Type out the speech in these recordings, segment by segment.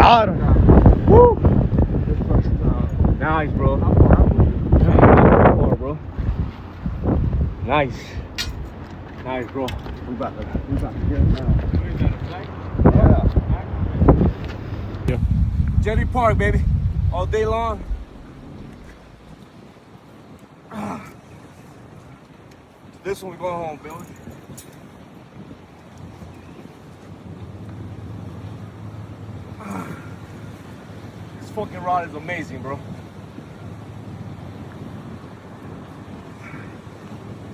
Got him. Woo. Nice, bro. Bro. Nice. Nice, bro. We about to get him now. Yeah. Jetty Park, baby. All day long. This one we going home, Billy. This fucking rod is amazing, bro.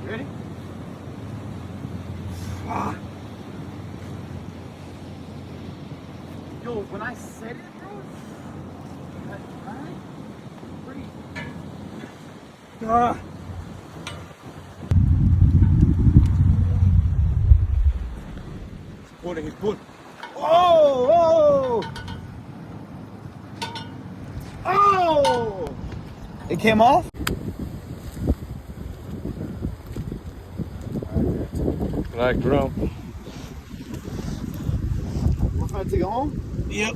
You ready? Yo, when I said it, bro, He's pulling. Oh! Oh! Oh! it came off? Black drum. We're trying to take it home? Yep.